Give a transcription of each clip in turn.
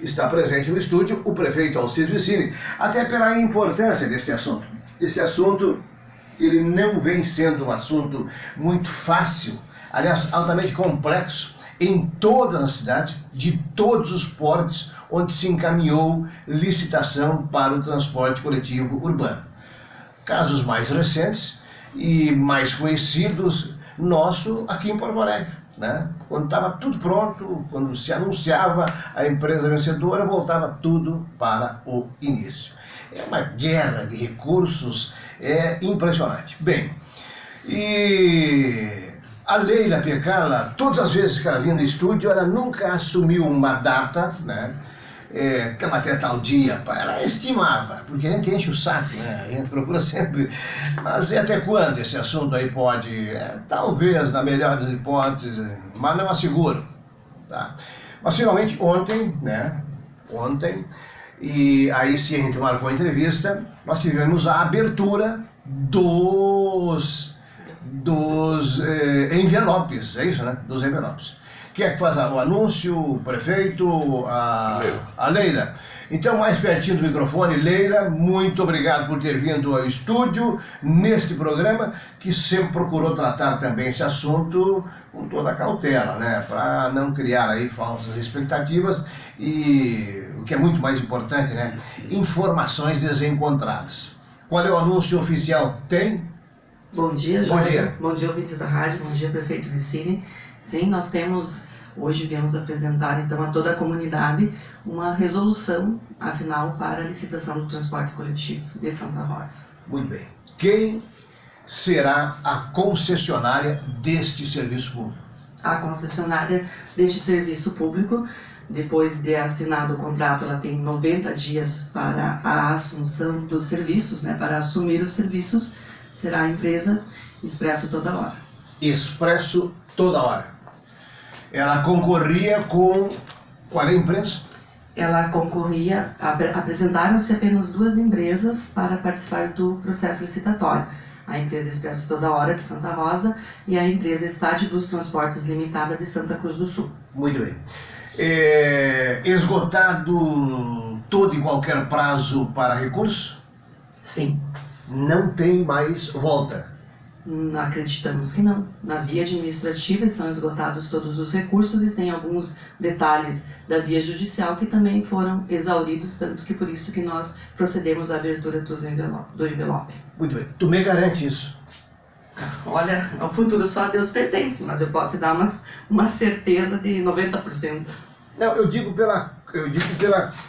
Está presente no estúdio o prefeito Alcides Vicini, até pela importância desse assunto. Esse assunto, ele não vem sendo um assunto muito fácil, aliás, altamente complexo, em todas as cidades, de todos os portos onde se encaminhou licitação para o transporte coletivo urbano. Casos mais recentes e mais conhecidos, nosso aqui em Porto Alegre, né? Quando estava tudo pronto, quando se anunciava a empresa vencedora, voltava tudo para o início. É uma guerra de recursos, é impressionante. Bem, e a Leila Percala, todas as vezes que ela vinha no estúdio, ela nunca assumiu uma data, né? Até tal dia, ela estimava, porque a gente enche o saco, né? A gente procura sempre, mas até quando esse assunto aí pode, talvez na melhor das hipóteses, mas não asseguro, tá? Mas finalmente ontem, né? Ontem, e aí sim a gente marcou a entrevista, nós tivemos a abertura dos envelopes, é isso, né? Dos envelopes. Quem é que faz o anúncio? O prefeito? A Leila. Então, mais pertinho do microfone, Leila, muito obrigado por ter vindo ao estúdio neste programa, que sempre procurou tratar também esse assunto com toda a cautela, né? Para não criar aí falsas expectativas e, o que é muito mais importante, né? Informações desencontradas. Qual é o anúncio oficial? Tem? Bom dia, Jorge. Bom dia. Bom dia, ouvintes da rádio. Bom dia, prefeito Vicini. Sim, nós temos, hoje viemos apresentar então a toda a comunidade uma resolução, afinal, para a licitação do transporte coletivo de Santa Rosa. Muito bem. Quem será a concessionária deste serviço público? A concessionária deste serviço público, depois de assinado o contrato, ela tem 90 dias para a assunção dos serviços, né, para assumir os serviços, será a empresa Expresso Toda Hora. Expresso Toda Hora. Ela concorria com qual é a empresa? Ela concorria, apresentaram-se apenas duas empresas para participar do processo licitatório. A empresa Expresso Toda Hora de Santa Rosa e a empresa Estadibus Transportes Limitada de Santa Cruz do Sul. Muito bem. Esgotado todo e qualquer prazo para recurso? Sim. Não tem mais volta? Acreditamos que não. Na via administrativa estão esgotados todos os recursos e tem alguns detalhes da via judicial que também foram exauridos, tanto que por isso que nós procedemos à abertura do envelope. Muito bem. Tu me garante isso? Olha, o futuro só a Deus pertence, mas eu posso dar uma certeza de 90%. Não, eu digo pela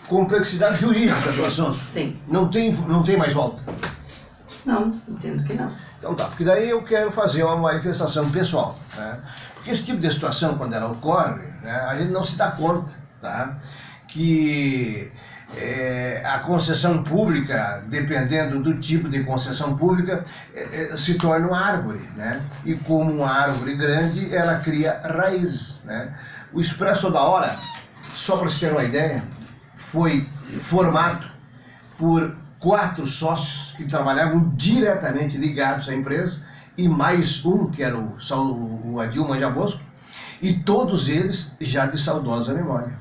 complexidade jurídica do assunto. Sim. Não tem mais volta? Não, entendo que não. Então tá, porque daí eu quero fazer uma manifestação pessoal, né? Porque esse tipo de situação, quando ela ocorre, né, a gente não se dá conta, tá? Que a concessão pública, dependendo do tipo de concessão pública, se torna uma árvore, né? E como uma árvore grande, ela cria raízes, né? O Expresso Toda Hora, só para você ter uma ideia, foi formado por 4 sócios que trabalhavam diretamente ligados à empresa e mais um, que era o Adil Manjabosco, e todos eles já de saudosa memória.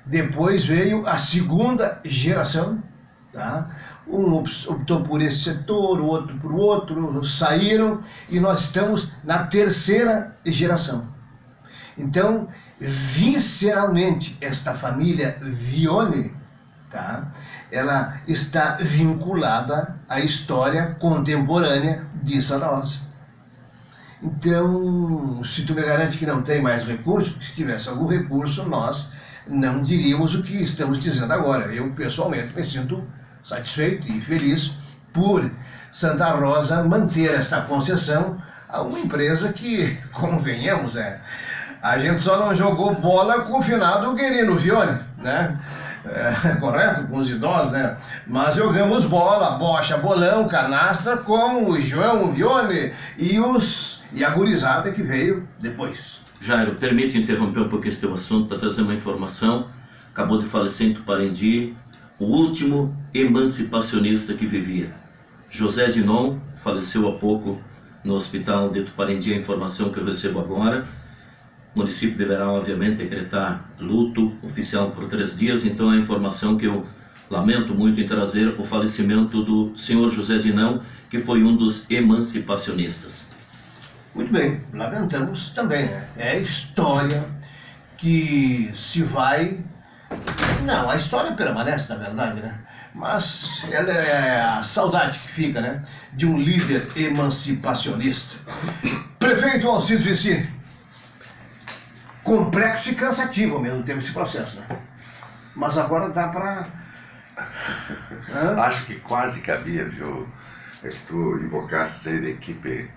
Depois veio a segunda geração, tá? Um optou por esse setor, o outro por outro, saíram e nós estamos na terceira geração. Então, visceralmente, esta família Vione, tá? Ela está vinculada à história contemporânea de Santa Rosa. Então, se tu me garante que não tem mais recurso, se tivesse algum recurso, nós não diríamos o que estamos dizendo agora. Eu, pessoalmente, me sinto satisfeito e feliz por Santa Rosa manter esta concessão a uma empresa que, convenhamos, a gente só não jogou bola com o finado Guerino Vione, né? Correto? Com os idosos, né? Mas jogamos bola, bocha, bolão, canastra com o João Vione e a gurizada que veio depois. Jairo, permite interromper um pouco esse teu assunto para trazer uma informação. Acabou de falecer em Tuparendi o último emancipacionista que vivia. José Dinon faleceu há pouco no hospital de Tuparendi, a informação que eu recebo agora. O município deverá, obviamente, decretar luto oficial por 3 dias. Então, a informação que eu lamento muito em trazer o falecimento do senhor José Dinão, que foi um dos emancipacionistas. Muito bem, lamentamos também, né? É a história que se vai... Não, a história permanece, na verdade, né? Mas ela é a saudade que fica, né? De um líder emancipacionista. Prefeito Alcides Vicini, complexo e cansativo ao mesmo tempo esse processo, né? Mas agora dá para... Acho que quase cabia, viu? É que tu invocasse aí da equipe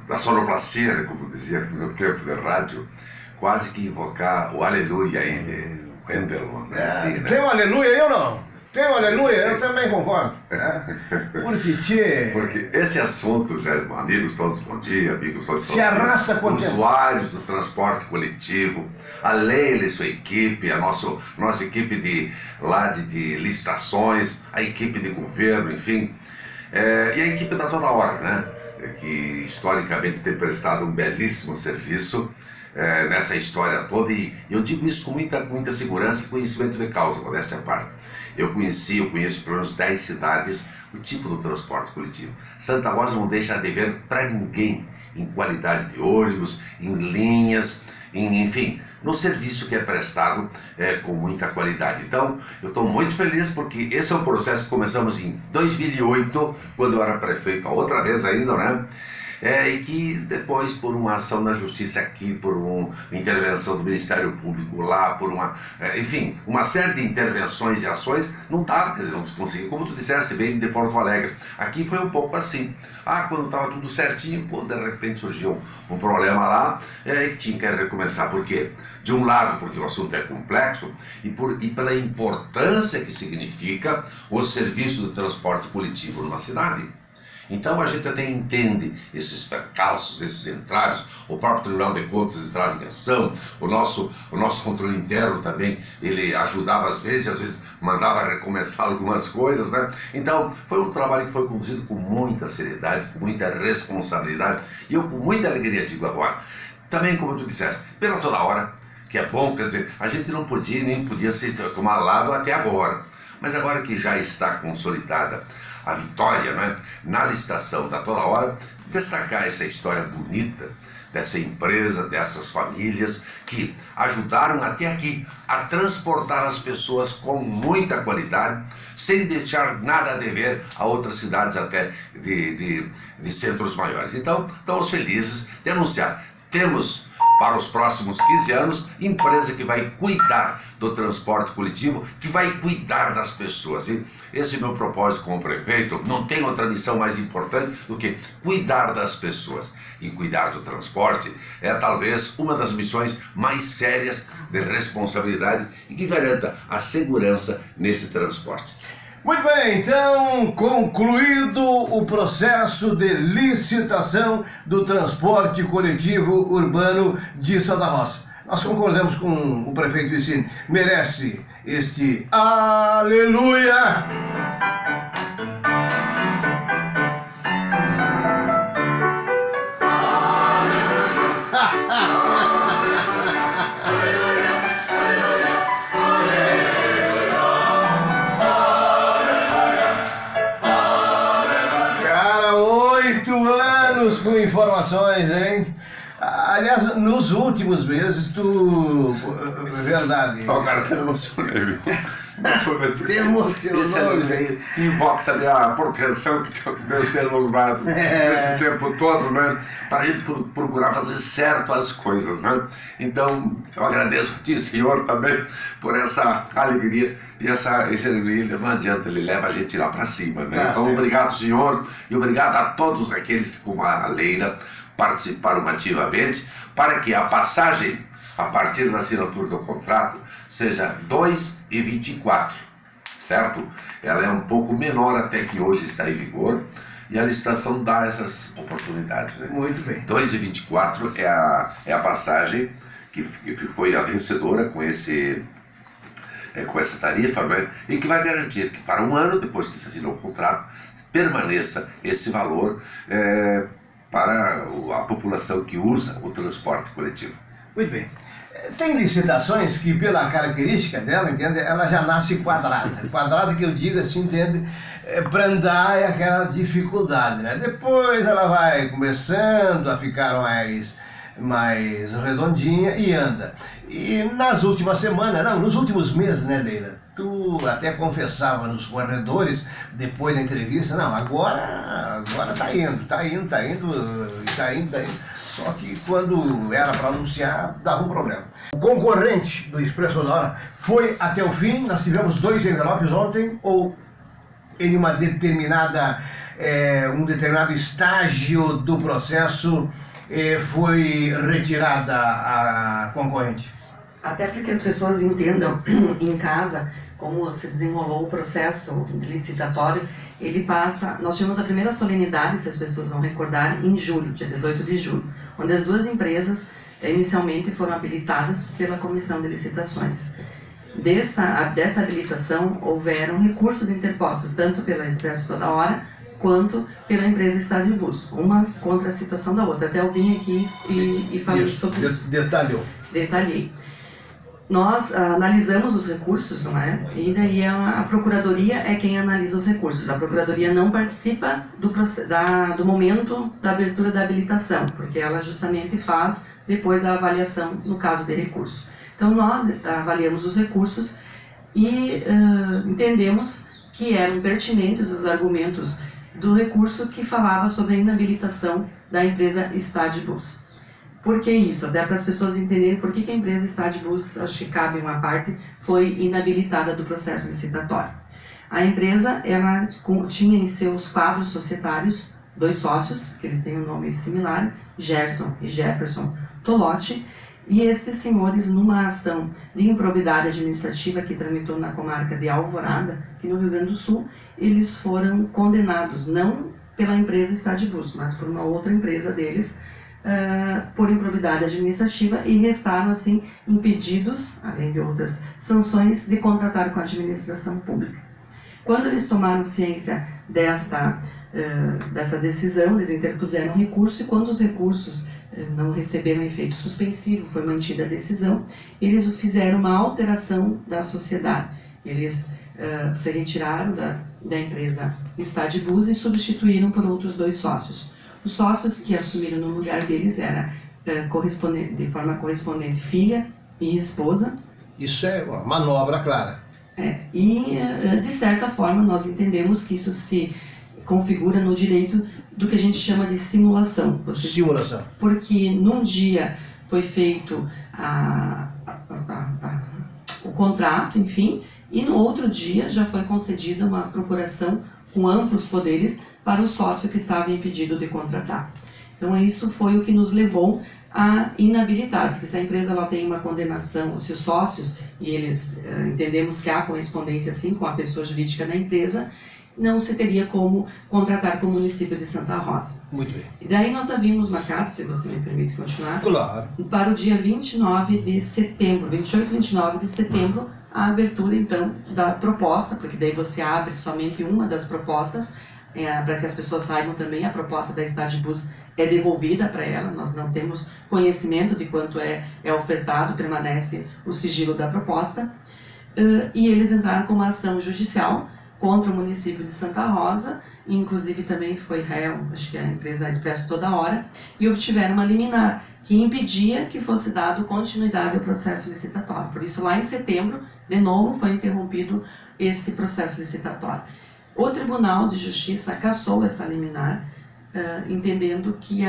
da sonoplastia, né, como dizia no meu tempo de rádio, quase que invocar o aleluia aí de Wendel, né? Assim, né? Tem um aleluia aí ou não? Tem um aleluia? Eu também concordo. Porque esse assunto, já, amigos todos, bom dia, amigos todos. Se arrasta quanto tempo? Usuários do transporte coletivo, a Leila e sua equipe, a nossa equipe de licitações, a equipe de governo, enfim, e a equipe da Toda Hora, né? Que historicamente tem prestado um belíssimo serviço nessa história toda, e eu digo isso com muita segurança e conhecimento de causa, modéstia à parte. Eu conheço pelo menos 10 cidades o tipo do transporte coletivo. Santa Rosa não deixa a dever para ninguém em qualidade de ônibus, em linhas, enfim, no serviço que é prestado com muita qualidade. Então, eu estou muito feliz porque esse é um processo que começamos em 2008, quando eu era prefeito, a outra vez ainda, né? E que depois, por uma ação na justiça aqui, por uma intervenção do Ministério Público lá, por enfim, uma série de intervenções e ações, não dava, quer dizer, não conseguia, como tu disseste bem, de Porto Alegre. Aqui foi um pouco assim. Quando estava tudo certinho, pô, de repente surgiu um problema lá, que tinha que recomeçar. Por quê? De um lado, porque o assunto é complexo, e pela importância que significa o serviço do transporte coletivo numa cidade. Então a gente até entende esses percalços, esses entraves. O próprio Tribunal de Contas entrava em ação, o nosso controle interno também, ele ajudava às vezes mandava recomeçar algumas coisas, né? Então foi um trabalho que foi conduzido com muita seriedade, com muita responsabilidade, e eu com muita alegria digo agora, também como tu disseste, pela Toda Hora, que é bom, quer dizer, a gente não podia nem podia se tomar lado até agora, mas agora que já está consolidada a vitória, né, na licitação da Toda Hora, destacar essa história bonita dessa empresa, dessas famílias que ajudaram até aqui a transportar as pessoas com muita qualidade, sem deixar nada a dever a outras cidades até de centros maiores. Então, estamos felizes de anunciar. Temos para os próximos 15 anos, empresa que vai cuidar do transporte coletivo, que vai cuidar das pessoas. E esse é o meu propósito como prefeito. Não tem outra missão mais importante do que cuidar das pessoas. E cuidar do transporte é talvez uma das missões mais sérias de responsabilidade e que garanta a segurança nesse transporte. Muito bem, então, concluído o processo de licitação do transporte coletivo urbano de Santa Rosa. Nós concordamos com o prefeito Vicini, merece este aleluia! Com informações, hein? Aliás, nos últimos meses, verdade. O cara tá emocionado. Te emocionou. Invoca também a proteção que Deus tem nos dado nesse tempo todo, né? Para a gente procurar fazer certo as coisas, né? Então, eu agradeço a ti, Senhor, também, por essa alegria e essa alegria. Não adianta, ele leva a gente lá para cima, né? Então, obrigado, Senhor, e obrigado a todos aqueles que, como a Leila, participaram ativamente, para que a passagem, a partir da assinatura do contrato, seja 2,24, certo? Ela é um pouco menor até que hoje está em vigor, e a licitação dá essas oportunidades, né? Muito bem. 2,24 é a passagem que foi a vencedora com essa tarifa, né? E que vai garantir que para um ano, depois que se assinou o contrato, permaneça esse valor para a população que usa o transporte coletivo. Muito bem. Tem licitações que, pela característica dela, entende? Ela já nasce quadrada. Quadrada que eu digo assim, entende? Para andar é aquela dificuldade, né? Depois ela vai começando a ficar mais redondinha e anda. E nas últimas semanas, não, nos últimos meses, né, Leila? Tu até confessava nos corredores, depois da entrevista, não, agora tá indo. Só que quando era para anunciar, dava um problema. O concorrente do Expresso da Hora foi até o fim. Nós tivemos 2 envelopes ontem, ou em uma determinada, um determinado estágio do processo foi retirada a concorrente. Até para que as pessoas entendam em casa como se desenrolou o processo licitatório, nós tivemos a primeira solenidade, se as pessoas vão recordar, em julho, dia 18 de julho, onde as 2 empresas inicialmente foram habilitadas pela Comissão de Licitações. Desta habilitação, houveram recursos interpostos, tanto pela Expresso Toda Hora, quanto pela empresa Estadibus, uma contra a situação da outra. Até eu vim aqui e falei sobre isso. Detalhei. Nós analisamos os recursos, não é? E daí a Procuradoria é quem analisa os recursos. A Procuradoria não participa do momento da abertura da habilitação, porque ela justamente faz depois da avaliação no caso de recurso. Então nós avaliamos os recursos e entendemos que eram pertinentes os argumentos do recurso que falava sobre a inabilitação da empresa Estadibus. Por que isso? Até para as pessoas entenderem por que a empresa Estadibus, acho que cabe uma parte, foi inabilitada do processo licitatório. A empresa ela tinha em seus quadros societários 2 sócios, que eles têm um nome similar, Gerson e Jefferson Tolotti, e estes senhores, numa ação de improbidade administrativa que tramitou na comarca de Alvorada, aqui no Rio Grande do Sul, eles foram condenados, não pela empresa Estadibus, mas por uma outra empresa deles, por improbidade administrativa, e restaram assim impedidos, além de outras sanções, de contratar com a administração pública. Quando eles tomaram ciência dessa decisão, eles interpuseram recurso, e quando os recursos não receberam efeito suspensivo, foi mantida a decisão, eles fizeram uma alteração da sociedade. Eles se retiraram da empresa Estadibus e substituíram por outros 2 sócios. Os sócios que assumiram no lugar deles eram de forma correspondente filha e esposa. Isso é uma manobra clara. E, de certa forma, nós entendemos que isso se configura no direito do que a gente chama de simulação. Simulação. Porque num dia foi feito o contrato, enfim, e no outro dia já foi concedida uma procuração com amplos poderes para o sócio que estava impedido de contratar. Então isso foi o que nos levou a inabilitar, porque se a empresa ela tem uma condenação, se os sócios, e eles entendemos que há correspondência sim com a pessoa jurídica da empresa, não se teria como contratar com o município de Santa Rosa. Muito bem. E daí nós havíamos marcado, se você me permite continuar, claro, para o dia 29 de setembro, 28 e 29 de setembro, a abertura então da proposta, porque daí você abre somente uma das propostas, para que as pessoas saibam também, a proposta da Estadibus é devolvida para ela, nós não temos conhecimento de quanto é ofertado, permanece o sigilo da proposta, e eles entraram com uma ação judicial contra o município de Santa Rosa, e inclusive também foi réu, acho que a empresa Expresso Toda Hora, e obtiveram uma liminar que impedia que fosse dado continuidade ao processo licitatório. Por isso, lá em setembro, de novo, foi interrompido esse processo licitatório. O Tribunal de Justiça cassou essa liminar, entendendo que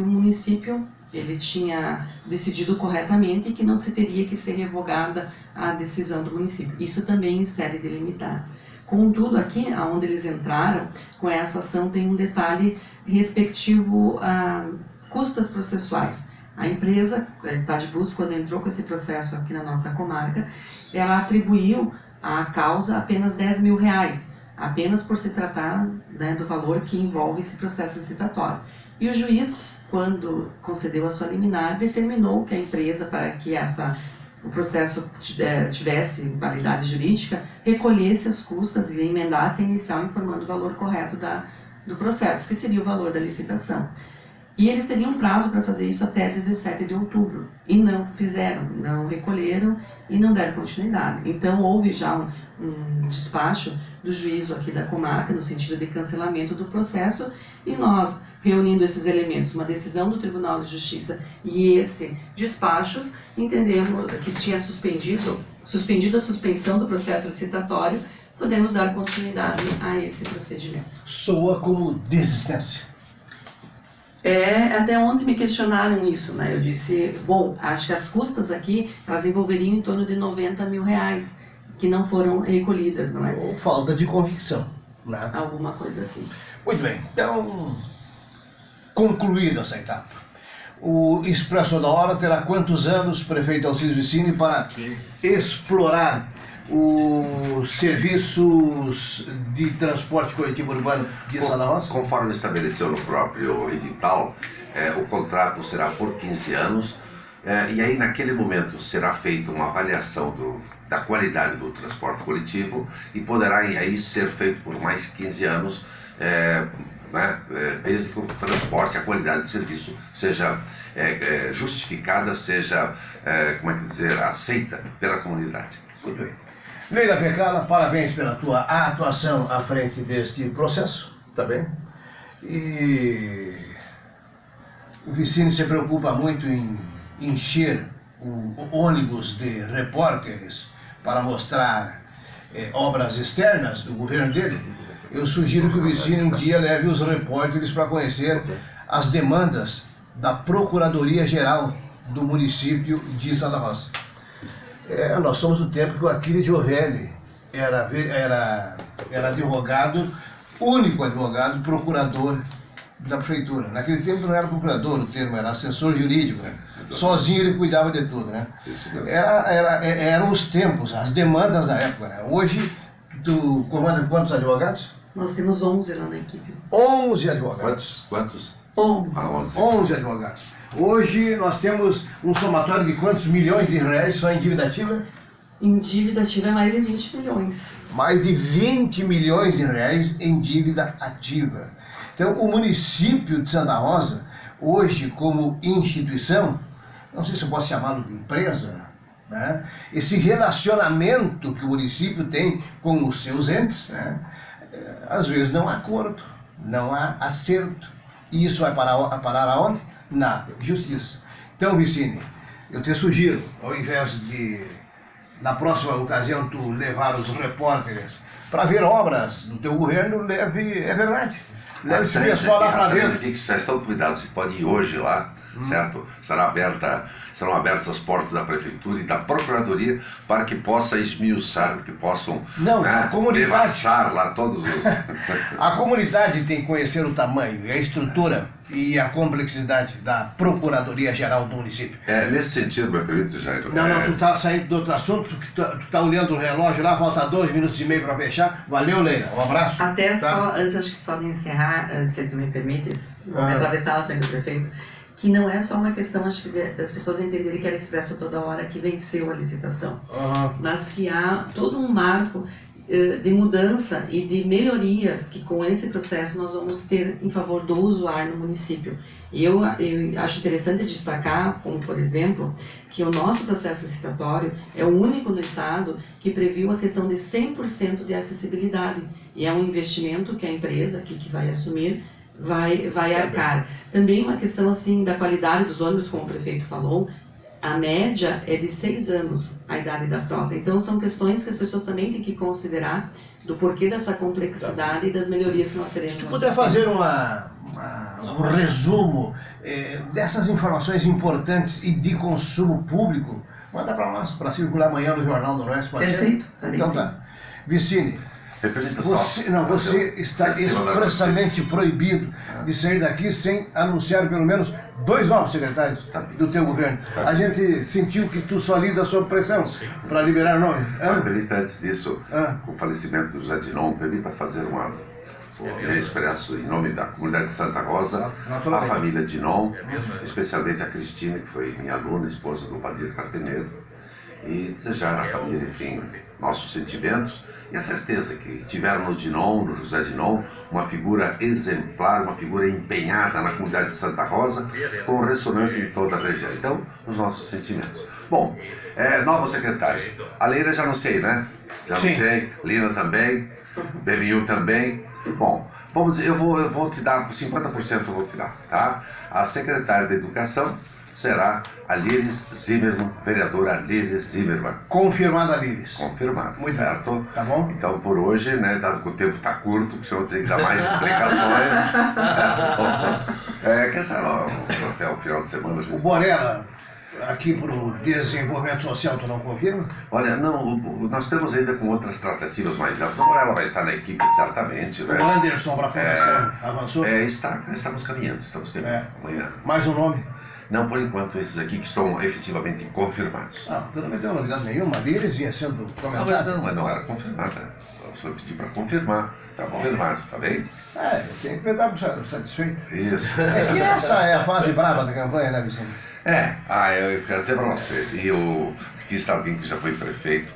o município ele tinha decidido corretamente e que não se teria que ser revogada a decisão do município. Isso também em sede de liminar. Contudo, aqui onde eles entraram com essa ação tem um detalhe respectivo a custas processuais. A empresa, a Estadibus, quando entrou com esse processo aqui na nossa comarca, ela atribuiu à causa apenas R$10.000, apenas por se tratar, né, do valor que envolve esse processo licitatório. E o juiz, quando concedeu a sua liminar, determinou que a empresa, para que o processo tivesse validade jurídica, recolhesse as custas e emendasse a inicial informando o valor correto do processo, que seria o valor da licitação. E eles teriam prazo para fazer isso até 17 de outubro. E não fizeram, não recolheram e não deram continuidade. Então houve já um despacho do juízo aqui da comarca, no sentido de cancelamento do processo, e nós, reunindo esses elementos, uma decisão do Tribunal de Justiça e esse despachos, entendemos que tinha suspendido a suspensão do processo licitatório, podemos dar continuidade a esse procedimento. Soa como desistência. Até ontem me questionaram isso, né? Eu disse, bom, acho que as custas aqui, elas envolveriam em torno de R$90 mil, que não foram recolhidas, não é? Ou falta de convicção, né? Alguma coisa assim. Muito bem, então, concluída essa etapa. O Expresso da Hora terá quantos anos, prefeito Alcides Vicini, para explorar os serviços de transporte coletivo urbano de Santa Rosa? Conforme estabeleceu no próprio edital, o contrato será por 15 anos, e aí naquele momento será feita uma avaliação da qualidade do transporte coletivo e poderá aí ser feito por mais 15 anos, desde que o transporte, a qualidade do serviço seja justificada, seja, aceita pela comunidade. Muito bem. Leila Pecala, parabéns pela tua atuação à frente deste processo, tá bem? E o Vicini se preocupa muito em encher o ônibus de repórteres para mostrar obras externas do governo dele. Eu sugiro que o Vicini um dia leve os repórteres para conhecer as demandas da Procuradoria-Geral do município de Santa Rosa. Nós somos do tempo que o Aquiles Giovelli era advogado, único advogado, procurador da prefeitura. Naquele tempo não era procurador, o termo era assessor jurídico, né? Sozinho ele cuidava de tudo, né? Eram os tempos, as demandas da época, né? Hoje, tu comanda quantos advogados? Nós temos 11 lá na equipe. 11 advogados. Quantos? 11. 11 advogados. Hoje nós temos um somatório de quantos milhões de reais só em dívida ativa? Em dívida ativa é mais de 20 milhões. Mais de 20 milhões de reais em dívida ativa. Então o município de Santa Rosa, hoje como instituição, não sei se eu posso chamá-lo de empresa, né? Esse relacionamento que o município tem com os seus entes, né? Às vezes não há acordo, não há acerto. E isso vai parar aonde? Na justiça. Então, Vicini, eu te sugiro, ao invés de, na próxima ocasião, tu levar os repórteres para ver obras do teu governo, leve esse pessoal lá para dentro. Já estão convidados, você pode ir hoje lá, certo? Serão abertas as portas da prefeitura e da procuradoria para que possa esmiuçar, que possam devassar lá todos os... A comunidade tem que conhecer o tamanho e a estrutura e a complexidade da Procuradoria-Geral do município. Nesse sentido, me permite, Jair. Não, tu tá saindo do outro assunto, tu tá olhando o relógio lá, falta 2 minutos e meio para fechar. Valeu, Leila, um abraço. Até só, antes acho que só de encerrar, se tu me permites, atravessar na frente do prefeito, que não é só uma questão, acho que das pessoas entenderem que era Expresso Toda Hora que venceu a licitação, mas que há todo um marco de mudança e de melhorias que com esse processo nós vamos ter em favor do usuário no município. E eu acho interessante destacar, como por exemplo, que o nosso processo licitatório é o único no estado que previu a questão de 100% de acessibilidade, e é um investimento que a empresa que vai assumir vai arcar. Também uma questão assim da qualidade dos ônibus, como o prefeito falou, a média é de 6 anos a idade da frota. Então são questões que as pessoas também têm que considerar do porquê dessa complexidade e das melhorias que nós teremos. Se tu puder fazer um resumo dessas informações importantes e de consumo público, manda para nós, para circular amanhã no Jornal do Oeste. Perfeito. Então tá. Vicini, você está expressamente proibido de sair daqui sem anunciar pelo menos 2 novos secretários do teu governo. A gente sentiu que tu só lida sob pressão para liberar nomes. Permita, antes disso, com o falecimento do José Dinon, permita fazer expresso em nome da comunidade de Santa Rosa, a família Dinon, especialmente a Cristina, que foi minha aluna, esposa do Valdir Carpeneiro, e desejar à família, enfim, nossos sentimentos e a certeza que tiveram no Dinon, no José Dinon, uma figura exemplar, uma figura empenhada na comunidade de Santa Rosa, com ressonância em toda a região. Então, os nossos sentimentos. Bom, novos secretários. A Leila já não sei, né? Já não sei, Lina também, Bevinho também. Bom, vamos dizer, eu vou te dar, 50% eu vou te dar, tá? A secretária de Educação será a Liris Zimmermann, vereadora Liris Zimmermann. Confirmada a Liris. Confirmado, muito certo? Bem. Tá bom? Então, por hoje, né, dado que o tempo está curto, o senhor tem que dar mais explicações, certo? Quem sabe até o final de semana a gente... O Borella, aqui para o desenvolvimento social, tu não confirma? Olha, não, nós estamos ainda com outras tratativas mais amplas. O Borella vai estar na equipe, certamente, né? O Anderson para a fundação avançou? Estamos caminhando. Amanhã. Mais um nome? Não, por enquanto, esses aqui que estão efetivamente confirmados. Tu não me deu novidade nenhuma. A Liris vinha sendo comentada. Mas não era confirmada. O senhor pediu para confirmar. Está confirmado, tá bem? Eu tenho que me dar satisfeito. Isso. É que essa é a fase brava da campanha, né, Vicente? Eu quero dizer para você, aqui está alguém que já foi prefeito,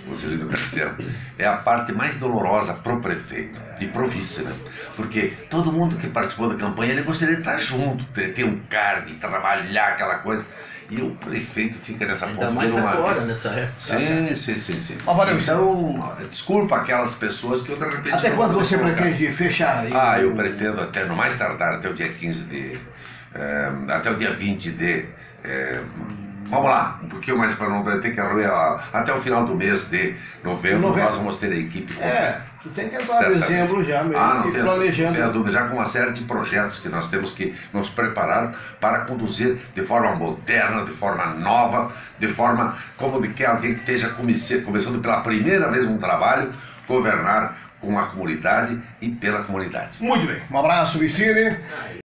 o Zelino Garcia, é a parte mais dolorosa pro prefeito e pro vice, né? Porque todo mundo que participou da campanha, ele gostaria de estar junto, ter um cargo, trabalhar aquela coisa. E o prefeito fica nessa ponta. Ainda mais agora, nessa época. Sim. Valeu, então, desculpa aquelas pessoas que eu de repente... Até quando você pretende fechar aí? Eu pretendo até, no mais tardar, até o dia 15 de... até o dia 20 de... vamos lá, um pouquinho mais para não ter que arruir até o final do mês de novembro, nós vamos ter a equipe completa. Tu tem que entrar em dezembro já mesmo, planejando. Não tenho dúvida, já com uma série de projetos que nós temos que nos preparar para conduzir de forma moderna, de forma nova, de forma como de que alguém que esteja começando pela primeira vez um trabalho, governar com a comunidade e pela comunidade. Muito bem, um abraço, Vicine.